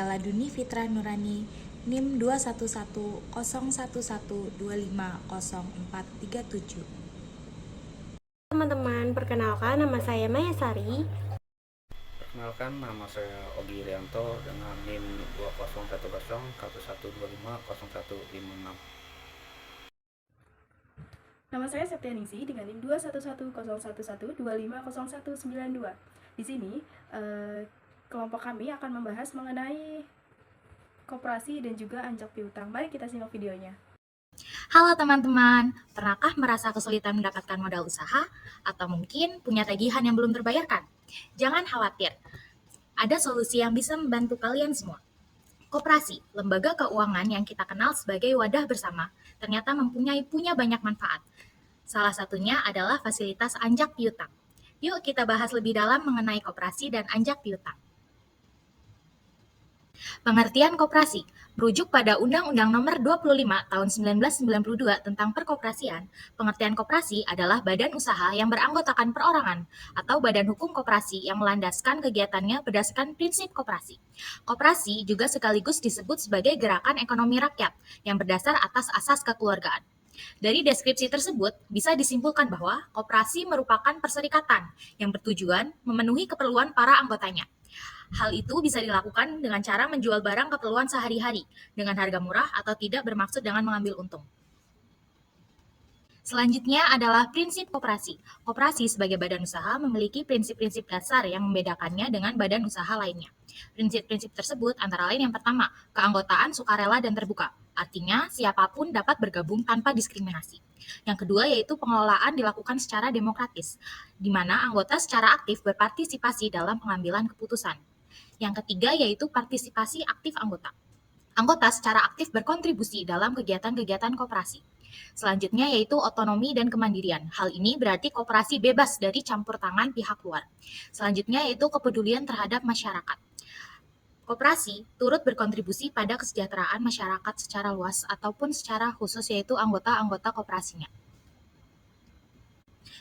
Laduni Fitra Nurani, NIM 21111250437. Teman-teman, perkenalkan nama saya Maya Sari. Perkenalkan, nama saya Ogi Rianto dengan NIM 20101111250156. Nama saya Septianingsi dengan NIM 2110112501192. Di sini, kelompok kami akan membahas mengenai koperasi dan juga anjak piutang. Mari kita simak videonya. Halo teman-teman, pernahkah merasa kesulitan mendapatkan modal usaha? Atau mungkin punya tagihan yang belum terbayarkan? Jangan khawatir, ada solusi yang bisa membantu kalian semua. Koperasi, lembaga keuangan yang kita kenal sebagai wadah bersama, ternyata punya banyak manfaat. Salah satunya adalah fasilitas anjak piutang. Yuk kita bahas lebih dalam mengenai koperasi dan anjak piutang. Pengertian koperasi merujuk pada Undang-Undang Nomor 25 Tahun 1992 tentang Perkoperasian. Pengertian koperasi adalah badan usaha yang beranggotakan perorangan atau badan hukum koperasi yang melandaskan kegiatannya berdasarkan prinsip koperasi. Koperasi juga sekaligus disebut sebagai gerakan ekonomi rakyat yang berdasar atas asas kekeluargaan. Dari deskripsi tersebut, bisa disimpulkan bahwa koperasi merupakan perserikatan yang bertujuan memenuhi keperluan para anggotanya. Hal itu bisa dilakukan dengan cara menjual barang keperluan sehari-hari dengan harga murah atau tidak bermaksud dengan mengambil untung. Selanjutnya adalah prinsip koperasi. Koperasi sebagai badan usaha memiliki prinsip-prinsip dasar yang membedakannya dengan badan usaha lainnya. Prinsip-prinsip tersebut antara lain yang pertama, keanggotaan sukarela dan terbuka. Artinya, siapapun dapat bergabung tanpa diskriminasi. Yang kedua yaitu pengelolaan dilakukan secara demokratis, di mana anggota secara aktif berpartisipasi dalam pengambilan keputusan. Yang ketiga yaitu partisipasi aktif anggota. Anggota secara aktif berkontribusi dalam kegiatan-kegiatan koperasi. Selanjutnya yaitu otonomi dan kemandirian. Hal ini berarti koperasi bebas dari campur tangan pihak luar. Selanjutnya yaitu kepedulian terhadap masyarakat. Koperasi turut berkontribusi pada kesejahteraan masyarakat secara luas ataupun secara khusus yaitu anggota-anggota koperasinya.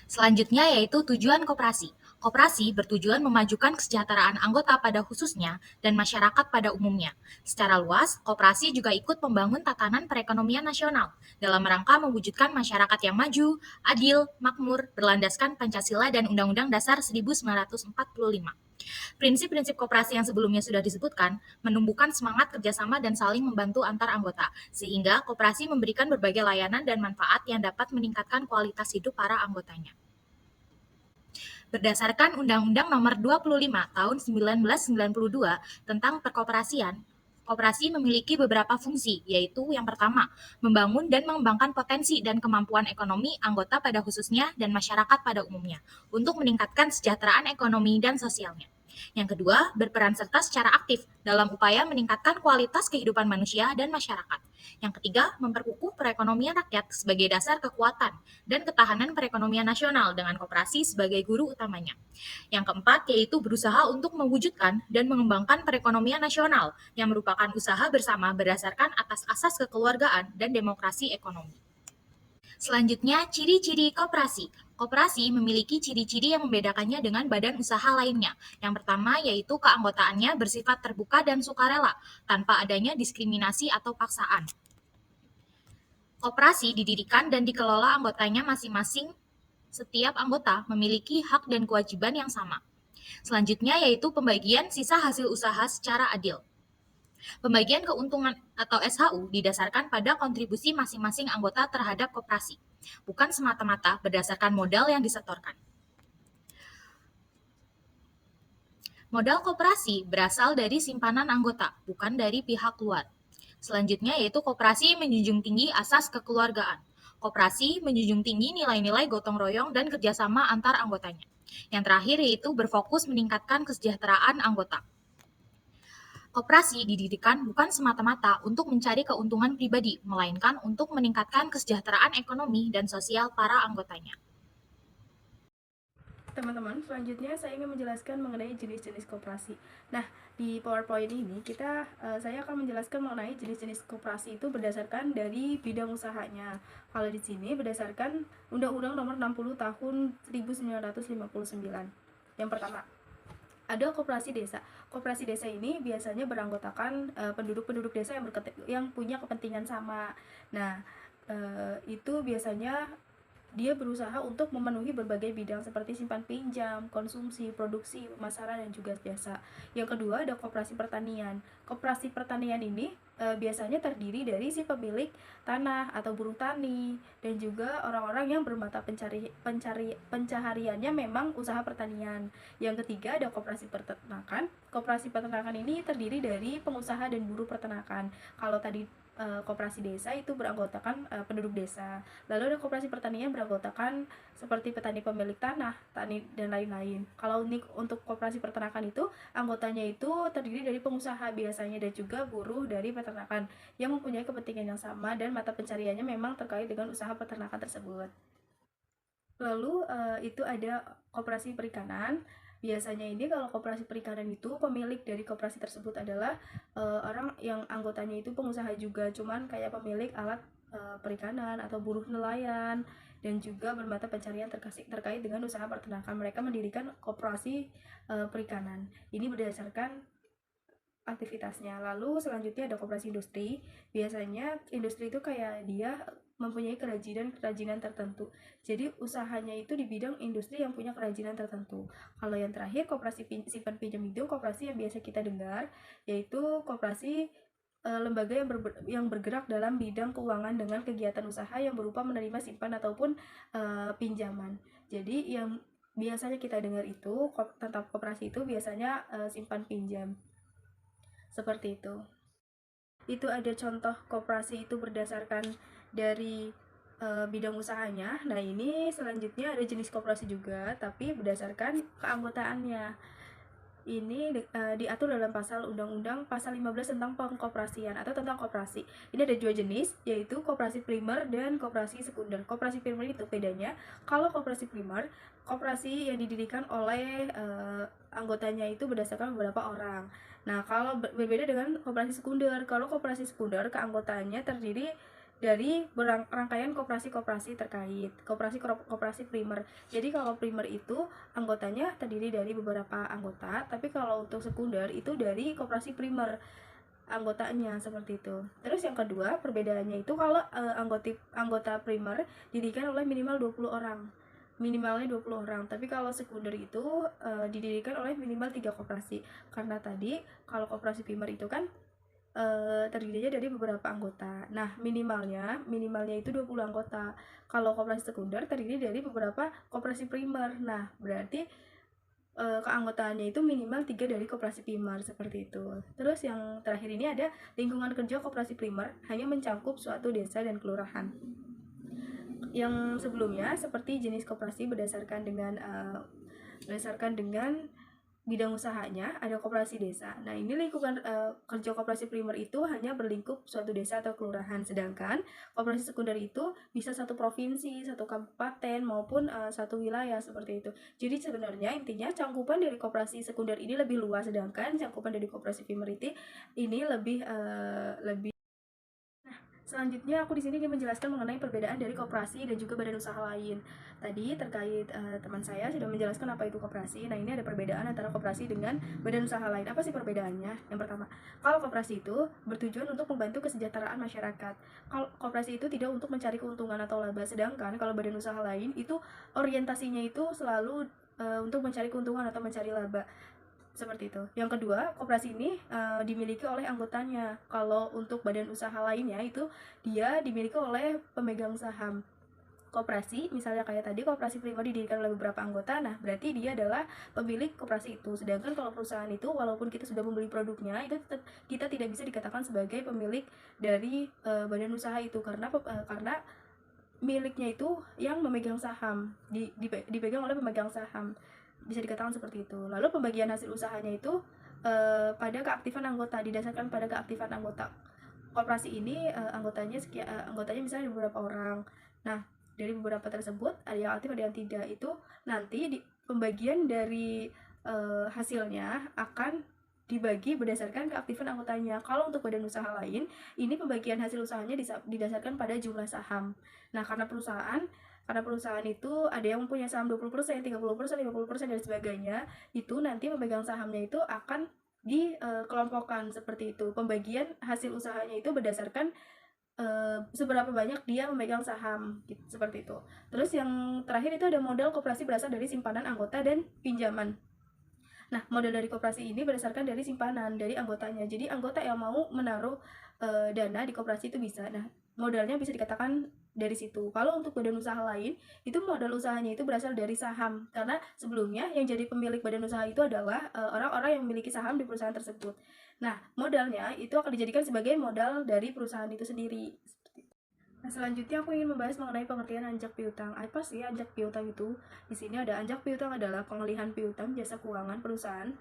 Selanjutnya yaitu tujuan koperasi. Koperasi bertujuan memajukan kesejahteraan anggota pada khususnya dan masyarakat pada umumnya. Secara luas, koperasi juga ikut membangun tatanan perekonomian nasional dalam rangka mewujudkan masyarakat yang maju, adil, makmur, berlandaskan Pancasila dan Undang-Undang Dasar 1945. Prinsip-prinsip koperasi yang sebelumnya sudah disebutkan menumbuhkan semangat kerjasama dan saling membantu antar anggota, sehingga koperasi memberikan berbagai layanan dan manfaat yang dapat meningkatkan kualitas hidup para anggotanya. Berdasarkan Undang-Undang Nomor 25 Tahun 1992 tentang Perkoperasian, koperasi memiliki beberapa fungsi, yaitu yang pertama, membangun dan mengembangkan potensi dan kemampuan ekonomi anggota pada khususnya dan masyarakat pada umumnya, untuk meningkatkan kesejahteraan ekonomi dan sosialnya. Yang kedua, berperan serta secara aktif dalam upaya meningkatkan kualitas kehidupan manusia dan masyarakat. Yang ketiga, memperkukuh perekonomian rakyat sebagai dasar kekuatan dan ketahanan perekonomian nasional dengan koperasi sebagai guru utamanya. Yang keempat, yaitu berusaha untuk mewujudkan dan mengembangkan perekonomian nasional yang merupakan usaha bersama berdasarkan atas asas kekeluargaan dan demokrasi ekonomi. Selanjutnya, ciri-ciri koperasi. Koperasi memiliki ciri-ciri yang membedakannya dengan badan usaha lainnya. Yang pertama yaitu keanggotaannya bersifat terbuka dan sukarela, tanpa adanya diskriminasi atau paksaan. Koperasi didirikan dan dikelola anggotanya masing-masing. Setiap anggota memiliki hak dan kewajiban yang sama. Selanjutnya yaitu pembagian sisa hasil usaha secara adil. Pembagian keuntungan atau SHU didasarkan pada kontribusi masing-masing anggota terhadap koperasi, bukan semata-mata berdasarkan modal yang disetorkan. Modal koperasi berasal dari simpanan anggota, bukan dari pihak luar. Selanjutnya yaitu koperasi menjunjung tinggi asas kekeluargaan. Koperasi menjunjung tinggi nilai-nilai gotong royong dan kerjasama antar anggotanya. Yang terakhir yaitu berfokus meningkatkan kesejahteraan anggota. Koperasi didirikan bukan semata-mata untuk mencari keuntungan pribadi, melainkan untuk meningkatkan kesejahteraan ekonomi dan sosial para anggotanya. Teman-teman, selanjutnya saya ingin menjelaskan mengenai jenis-jenis koperasi. Nah, di PowerPoint ini saya akan menjelaskan mengenai jenis-jenis koperasi itu berdasarkan dari bidang usahanya. Kalau di sini berdasarkan Undang-Undang Nomor 60 Tahun 1959. Yang pertama, Ada koperasi desa. Koperasi desa ini biasanya beranggotakan penduduk-penduduk desa yang punya kepentingan sama. Nah, itu biasanya dia berusaha untuk memenuhi berbagai bidang seperti simpan pinjam, konsumsi, produksi, pemasaran, dan juga jasa. Yang kedua ada koperasi pertanian. Koperasi pertanian ini biasanya terdiri dari si pemilik tanah atau buruh tani dan juga orang-orang yang bermata pencahariannya memang usaha pertanian. Yang ketiga ada koperasi peternakan. Koperasi peternakan ini terdiri dari pengusaha dan buruh peternakan. Kalau tadi koperasi desa itu beranggotakan penduduk desa. Lalu ada koperasi pertanian beranggotakan seperti petani pemilik tanah, tani dan lain-lain. Kalau untuk koperasi peternakan itu anggotanya itu terdiri dari pengusaha biasanya dan juga buruh dari peternakan yang mempunyai kepentingan yang sama dan mata pencariannya memang terkait dengan usaha peternakan tersebut. Lalu itu ada koperasi perikanan. Biasanya ini kalau koperasi perikanan itu pemilik dari koperasi tersebut adalah orang yang anggotanya itu pengusaha juga, cuman kayak pemilik alat perikanan atau buruh nelayan dan juga bermata pencarian terkait dengan usaha peternakan. Mereka mendirikan koperasi perikanan. Ini berdasarkan aktivitasnya. Lalu selanjutnya ada koperasi industri. Biasanya industri itu kayak dia mempunyai kerajinan tertentu. Jadi usahanya itu di bidang industri yang punya kerajinan tertentu. Kalau yang terakhir koperasi simpan pinjam itu koperasi yang biasa kita dengar, yaitu koperasi lembaga yang bergerak dalam bidang keuangan dengan kegiatan usaha yang berupa menerima simpan ataupun pinjaman. Jadi yang biasanya kita dengar itu tentang koperasi itu biasanya simpan pinjam. Seperti itu. Itu ada contoh koperasi itu berdasarkan dari bidang usahanya. Nah, ini selanjutnya ada jenis koperasi juga, tapi berdasarkan keanggotaannya. Ini diatur dalam pasal Undang-Undang pasal 15 tentang pengkoperasian atau tentang koperasi. Ini ada dua jenis, yaitu koperasi primer dan koperasi sekunder. Koperasi primer itu bedanya, kalau koperasi primer, koperasi yang didirikan oleh anggotanya itu berdasarkan beberapa orang. Nah, kalau berbeda dengan koperasi sekunder, kalau koperasi sekunder keanggotaannya terdiri dari rangkaian koperasi-koperasi terkait. Koperasi primer. Jadi kalau primer itu anggotanya terdiri dari beberapa anggota, tapi kalau untuk sekunder itu dari koperasi primer anggotanya seperti itu. Terus yang kedua, perbedaannya itu kalau anggota primer didirikan oleh minimal 20 orang. Minimalnya 20 orang. Tapi kalau sekunder itu didirikan oleh minimal 3 koperasi. Karena tadi kalau koperasi primer itu kan terdirinya dari beberapa anggota. Nah, minimalnya itu 20 anggota. Kalau koperasi sekunder terdiri dari beberapa koperasi primer. Nah, berarti keanggotaannya itu minimal 3 dari koperasi primer seperti itu. Terus yang terakhir ini ada lingkungan kerja koperasi primer hanya mencakup suatu desa dan kelurahan. Yang sebelumnya seperti jenis koperasi berdasarkan dengan bidang usahanya, ada koperasi desa. Nah, ini lingkungan kerja koperasi primer itu hanya berlingkup suatu desa atau kelurahan, sedangkan koperasi sekunder itu bisa satu provinsi, satu kabupaten maupun satu wilayah seperti itu. Jadi sebenarnya intinya cangkupan dari koperasi sekunder ini lebih luas, sedangkan cangkupan dari koperasi primer ini lebih Selanjutnya aku di sini ingin menjelaskan mengenai perbedaan dari koperasi dan juga badan usaha lain. Tadi terkait teman saya sudah menjelaskan apa itu koperasi. Nah, ini ada perbedaan antara koperasi dengan badan usaha lain. Apa sih perbedaannya? Yang pertama, kalau koperasi itu bertujuan untuk membantu kesejahteraan masyarakat. Kalau koperasi itu tidak untuk mencari keuntungan atau laba, sedangkan kalau badan usaha lain itu orientasinya itu selalu untuk mencari keuntungan atau mencari laba. Seperti itu. Yang kedua, koperasi ini dimiliki oleh anggotanya. Kalau untuk badan usaha lainnya itu dia dimiliki oleh pemegang saham. Koperasi, misalnya kayak tadi koperasi primer didirikan oleh beberapa anggota, nah berarti dia adalah pemilik koperasi itu. Sedangkan kalau perusahaan itu, walaupun kita sudah membeli produknya, itu tetap kita tidak bisa dikatakan sebagai pemilik dari badan usaha itu karena miliknya itu yang memegang saham, dipegang oleh pemegang saham. Bisa dikatakan seperti itu. Lalu pembagian hasil usahanya itu pada keaktifan anggota, didasarkan pada keaktifan anggota. Koperasi ini anggotanya misalnya beberapa orang. Nah, dari beberapa tersebut ada yang aktif ada yang tidak. Itu nanti pembagian dari hasilnya akan dibagi berdasarkan keaktifan anggotanya. Kalau untuk badan usaha lain, ini pembagian hasil usahanya didasarkan pada jumlah saham. Nah, karena perusahaan Karena perusahaan itu ada yang punya saham 20%, 30%, 50%, dan sebagainya. Itu nanti pemegang sahamnya itu akan dikelompokkan seperti itu. Pembagian hasil usahanya itu berdasarkan seberapa banyak dia memegang saham gitu, seperti itu. Terus yang terakhir itu ada modal koperasi berasal dari simpanan anggota dan pinjaman. Nah, modal dari koperasi ini berdasarkan dari simpanan dari anggotanya. Jadi anggota yang mau menaruh dana di koperasi itu bisa. Nah, modalnya bisa dikatakan dari situ. Kalau untuk badan usaha lain, itu modal usahanya itu berasal dari saham. Karena sebelumnya yang jadi pemilik badan usaha itu adalah orang-orang yang memiliki saham di perusahaan tersebut. Nah, modalnya itu akan dijadikan sebagai modal dari perusahaan itu sendiri. Nah, selanjutnya aku ingin membahas mengenai pengertian anjak piutang. Apa sih anjak piutang itu? Di sini ada anjak piutang adalah pengalihan piutang jasa keuangan perusahaan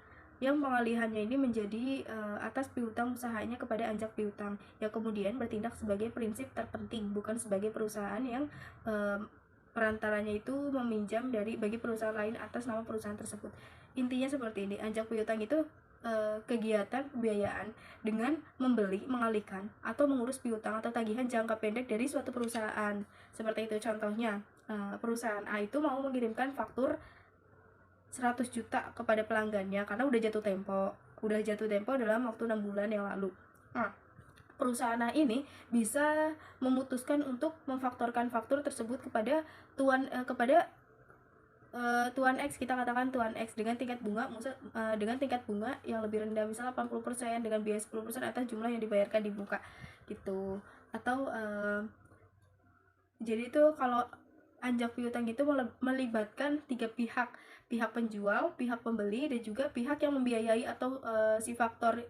yang pengalihannya ini menjadi atas piutang usahanya kepada anjak piutang yang kemudian bertindak sebagai prinsip terpenting, bukan sebagai perusahaan yang perantaranya itu meminjam bagi perusahaan lain atas nama perusahaan tersebut. Intinya seperti ini, anjak piutang itu kegiatan pembiayaan dengan membeli, mengalihkan, atau mengurus piutang atau tagihan jangka pendek dari suatu perusahaan. Seperti itu contohnya, perusahaan A itu mau mengirimkan faktur 100 juta kepada pelanggannya karena udah jatuh tempo dalam waktu 6 bulan yang lalu. Nah, perusahaan A ini bisa memutuskan untuk memfaktorkan faktur tersebut kepada Tuan X, kita katakan Tuan X dengan tingkat bunga yang lebih rendah, misalnya 80% dengan biaya 10% atas jumlah yang dibayarkan di muka gitu. Atau jadi itu kalau anjak piutang itu melibatkan 3 pihak penjual, pihak pembeli, dan juga pihak yang membiayai atau si faktor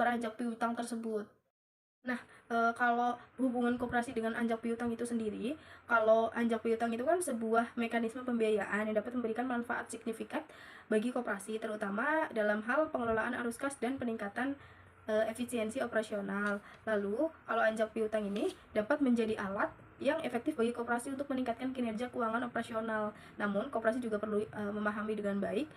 anjak piutang tersebut. Nah, kalau hubungan koperasi dengan anjak piutang itu sendiri, kalau anjak piutang itu kan sebuah mekanisme pembiayaan yang dapat memberikan manfaat signifikan bagi koperasi, terutama dalam hal pengelolaan arus kas dan peningkatan efisiensi operasional. Lalu, kalau anjak piutang ini dapat menjadi alat yang efektif bagi koperasi untuk meningkatkan kinerja keuangan operasional. Namun, koperasi juga perlu memahami dengan baik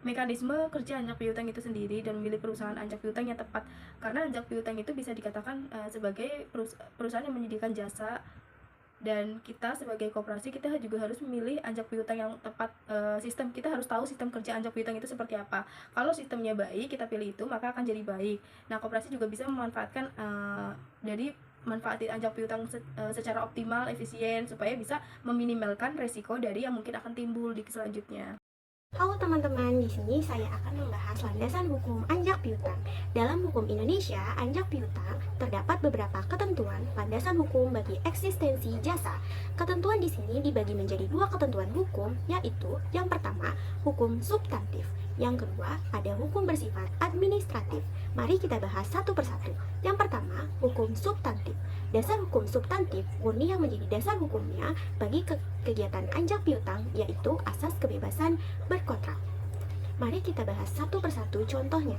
mekanisme kerja anjak piutang itu sendiri dan memilih perusahaan anjak piutang yang tepat, karena anjak piutang itu bisa dikatakan sebagai perusahaan yang menyediakan jasa, dan kita sebagai koperasi kita juga harus memilih anjak piutang yang tepat. Kita harus tahu sistem kerja anjak piutang itu seperti apa. Kalau sistemnya baik, kita pilih itu, maka akan jadi baik. Nah, koperasi juga bisa memanfaatkan manfaatin anjak piutang secara optimal, efisien, supaya bisa meminimalkan resiko dari yang mungkin akan timbul di selanjutnya. Halo teman-teman, di sini saya akan membahas landasan hukum anjak piutang. Dalam hukum Indonesia, anjak piutang terdapat beberapa ketentuan landasan hukum bagi eksistensi jasa. Ketentuan di sini dibagi menjadi 2 ketentuan hukum, yaitu yang pertama, hukum substantif. Yang kedua, ada hukum bersifat administratif. Mari kita bahas satu persatu. Yang pertama, hukum substantif. Dasar hukum substantif murni yang menjadi dasar hukumnya bagi kegiatan anjak piutang, yaitu asas kebebasan berkontrak. Mari kita bahas satu persatu contohnya.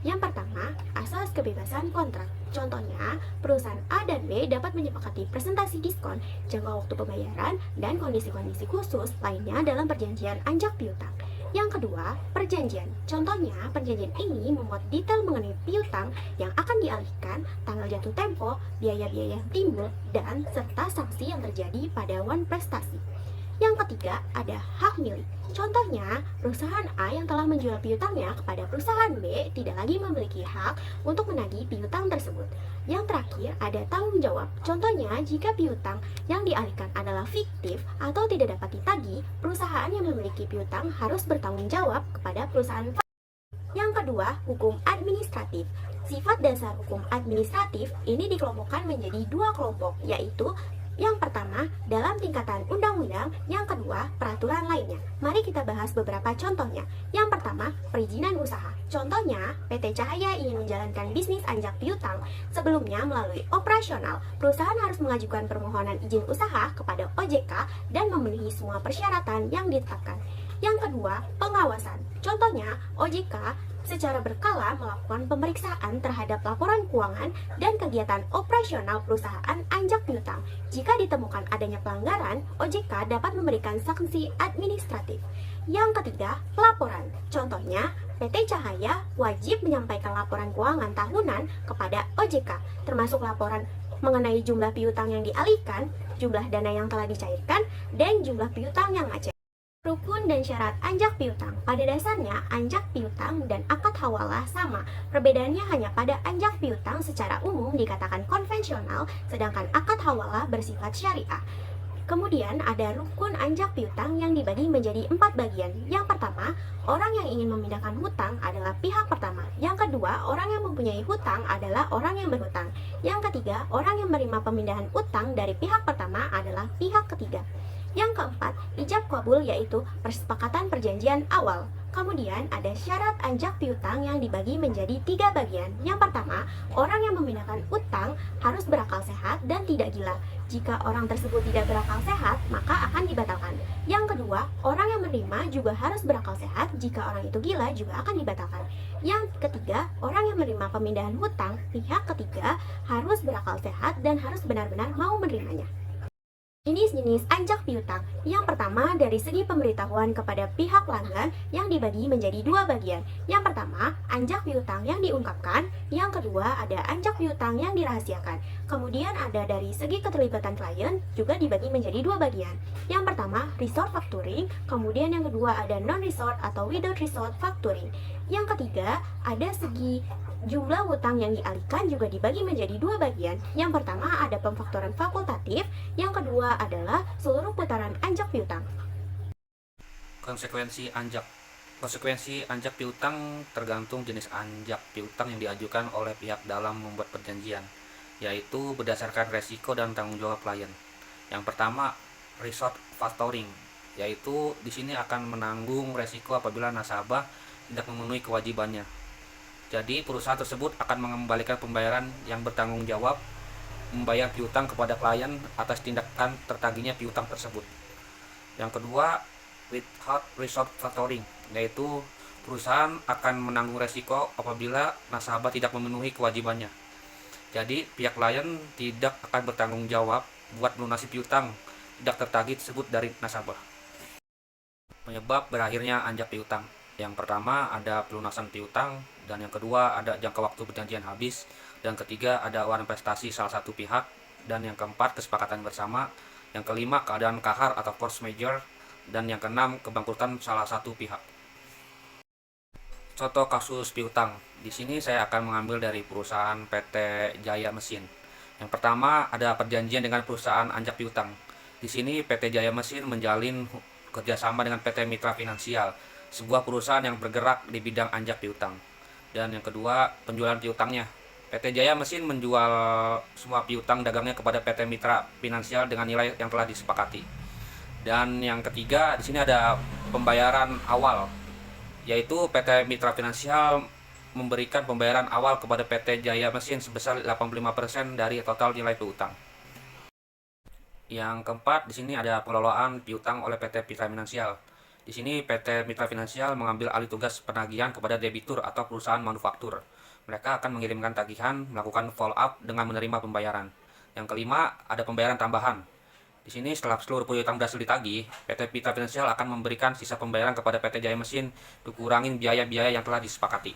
Yang pertama, asas kebebasan kontrak. Contohnya, perusahaan A dan B dapat menyepakati presentasi diskon, jangka waktu pembayaran, dan kondisi-kondisi khusus lainnya dalam perjanjian anjak piutang. Yang kedua, perjanjian. Contohnya, perjanjian ini memuat detail mengenai piutang yang akan dialihkan, tanggal jatuh tempo, biaya-biaya yang timbul, dan serta sanksi yang terjadi pada wan prestasi. Yang ketiga, ada hak milik. Contohnya, perusahaan A yang telah menjual piutangnya kepada perusahaan B tidak lagi memiliki hak untuk menagih piutang tersebut. Yang terakhir, ada tanggung jawab. Contohnya, jika piutang yang dialihkan adalah fiktif atau tidak dapat ditagih, perusahaan yang memiliki piutang harus bertanggung jawab kepada perusahaan. Yang kedua, hukum administratif. Sifat dasar hukum administratif ini dikelompokkan menjadi 2 kelompok, yaitu yang pertama, dalam tingkatan undang-undang. Yang kedua, peraturan lainnya. Mari kita bahas beberapa contohnya. Yang pertama, perizinan usaha. Contohnya, PT Cahaya ingin menjalankan bisnis anjak piutang. Sebelumnya, melalui operasional, perusahaan harus mengajukan permohonan izin usaha kepada OJK dan memenuhi semua persyaratan yang ditetapkan. Yang kedua, pengawasan. Contohnya, OJK secara berkala melakukan pemeriksaan terhadap laporan keuangan dan kegiatan operasional perusahaan anjak piutang. Jika ditemukan adanya pelanggaran, OJK dapat memberikan sanksi administratif. Yang ketiga, pelaporan. Contohnya, PT Cahaya wajib menyampaikan laporan keuangan tahunan kepada OJK, termasuk laporan mengenai jumlah piutang yang dialihkan, jumlah dana yang telah dicairkan, dan jumlah piutang yang macet. Rukun dan syarat anjak piutang. Pada dasarnya, anjak piutang dan akad hawalah sama. Perbedaannya hanya pada anjak piutang secara umum dikatakan konvensional, sedangkan akad hawalah bersifat syariah. Kemudian ada rukun anjak piutang yang dibagi menjadi 4 bagian. Yang pertama, orang yang ingin memindahkan hutang adalah pihak pertama. Yang kedua, orang yang mempunyai hutang adalah orang yang berhutang. Yang ketiga, orang yang menerima pemindahan hutang dari pihak pertama adalah pihak ketiga. Yang keempat, ijab kabul yaitu persepakatan perjanjian awal. Kemudian ada syarat anjak piutang yang dibagi menjadi 3 bagian. Yang pertama, orang yang memindahkan utang harus berakal sehat dan tidak gila. Jika orang tersebut tidak berakal sehat, maka akan dibatalkan. Yang kedua, orang yang menerima juga harus berakal sehat. Jika orang itu gila, juga akan dibatalkan. Yang ketiga, orang yang menerima pemindahan hutang, pihak ketiga harus berakal sehat dan harus benar-benar mau menerimanya. Jenis-jenis anjak piutang. Yang pertama, dari segi pemberitahuan kepada pihak pelanggan yang dibagi menjadi 2 bagian. Yang pertama, anjak piutang yang diungkapkan. Yang kedua, ada anjak piutang yang dirahasiakan. Kemudian ada dari segi keterlibatan klien juga dibagi menjadi 2 bagian. Yang pertama, resort factoring. Kemudian yang kedua ada non-resort atau without resort factoring. Yang ketiga, ada segi jumlah hutang yang dialihkan juga dibagi menjadi 2 bagian. Yang pertama ada pemfaktoran fakultatif, yang kedua adalah seluruh putaran anjak piutang. Konsekuensi anjak. Konsekuensi anjak piutang tergantung jenis anjak piutang yang diajukan oleh pihak dalam membuat perjanjian, yaitu berdasarkan resiko dan tanggung jawab klien. Yang pertama, resort factoring, yaitu di sini akan menanggung resiko apabila nasabah tidak memenuhi kewajibannya. Jadi perusahaan tersebut akan mengembalikan pembayaran yang bertanggung jawab membayar piutang kepada klien atas tindakan tertagihnya piutang tersebut. Yang kedua, without resort factoring, yaitu perusahaan akan menanggung resiko apabila nasabah tidak memenuhi kewajibannya. Jadi pihak klien tidak akan bertanggung jawab buat melunasi piutang tidak tertagih tersebut dari nasabah. Penyebab berakhirnya anjak piutang. Yang pertama ada pelunasan piutang, dan yang kedua ada jangka waktu perjanjian habis, dan ketiga ada uang investasi salah satu pihak, dan yang keempat kesepakatan bersama, yang kelima keadaan kahar atau force majeure, dan yang keenam kebangkrutan salah satu pihak. Contoh kasus piutang. Di sini saya akan mengambil dari perusahaan PT Jaya Mesin. Yang pertama ada perjanjian dengan perusahaan anjak piutang. Di sini PT Jaya Mesin menjalin kerjasama dengan PT Mitra Finansial, sebuah perusahaan yang bergerak di bidang anjak piutang. Dan yang kedua, penjualan piutangnya. PT Jaya Mesin menjual semua piutang dagangnya kepada PT Mitra Finansial dengan nilai yang telah disepakati. Dan yang ketiga, di sini ada pembayaran awal, yaitu PT Mitra Finansial memberikan pembayaran awal kepada PT Jaya Mesin sebesar 85% dari total nilai piutang. Yang keempat, di sini ada pengelolaan piutang oleh PT Mitra Finansial. Di sini PT Mitra Finansial mengambil alih tugas penagihan kepada debitur atau perusahaan manufaktur. Mereka akan mengirimkan tagihan, melakukan follow up dengan menerima pembayaran. Yang kelima, ada pembayaran tambahan. Di sini setelah seluruh piutang berhasil ditagih, PT Mitra Finansial akan memberikan sisa pembayaran kepada PT Jaya Mesin, dikurangin biaya-biaya yang telah disepakati.